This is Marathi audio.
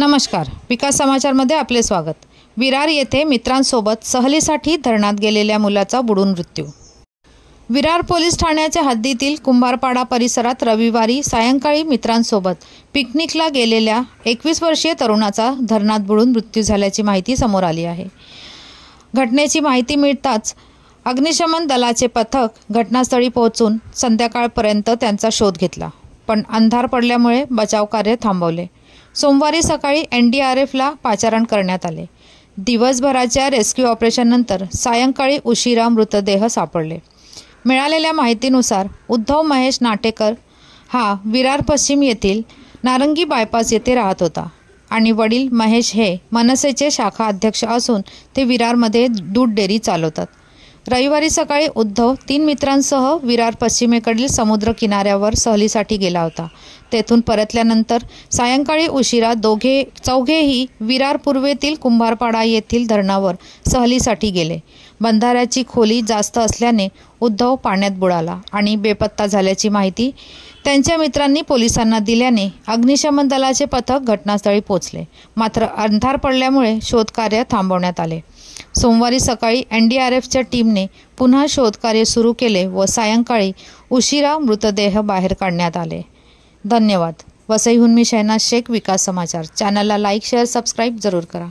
नमस्कार, विकास समाचारमध्ये आपले स्वागत। विरार येथे मित्रांसोबत सहलीसाठी धरणात गेलेल्या मुलाचा बुडून मृत्यू। विरार पोलीस ठाण्याच्या हद्दीतील कुंभारपाडा परिसरात रविवारी सायंकाळी मित्रांसोबत पिकनिकला गेलेल्या 21 वर्षीय तरुणाचा धरणात बुडून मृत्यू झाल्याची माहिती समोर आली आहे। घटनेची माहिती मिळताच अग्निशमन दलाचे पथक घटनास्थळी पोहोचून संध्याकाळपर्यंत त्यांचा शोध घेतला, पण अंधार पडल्यामुळे बचाव कार्य थांबवले। सोमवारी सकाळी NDRFला पाचारण करण्यात आले। दिवसभराच्या रेस्क्यू ऑपरेशननंतर सायंकाळी उशिरा मृतदेह सापडले। मिळालेल्या माहितीनुसार उद्धव महेश नाटेकर हा विरार पश्चिम येथील नारंगी बायपास येथे राहत होता आणि वडील महेश हे मनसेचे शाखा अध्यक्ष असून ते विरारमध्ये दूध डेअरी चालवतात। रविवारी सकाळी उद्धव 3 मित्रांसह विरार पश्चिमेकडील समुद्र किनाऱ्यावर सहलीसाठी गेला होता। तेथून परतल्यानंतर सायंकाळी उशिरा चौघेही विरार पूर्वेतील कुंभारपाडा येथील धरणावर सहलीसाठी गेले। बंधाऱ्याची खोली जास्त असल्याने उद्धव पाण्यात बुडाला आणि बेपत्ता झाल्याची माहिती त्यांच्या मित्रांनी पोलिसांना दिल्याने अग्निशमन दलाचे पथक घटनास्थळी पोहोचले, मात्र अंधार पडल्यामुळे शोधकार्य थांबवण्यात आले। सोमवारी सकाळी NDRFच्या टीमने पुन्हा शोधकार्य सुरू केले व सायंकाळी उशिरा मृतदेह बाहेर काढण्यात आले। धन्यवाद। वसईहून मी शहनाज शेख, विकास समाचार। चॅनलला लाईक, शेअर, सबस्क्राईब जरूर करा।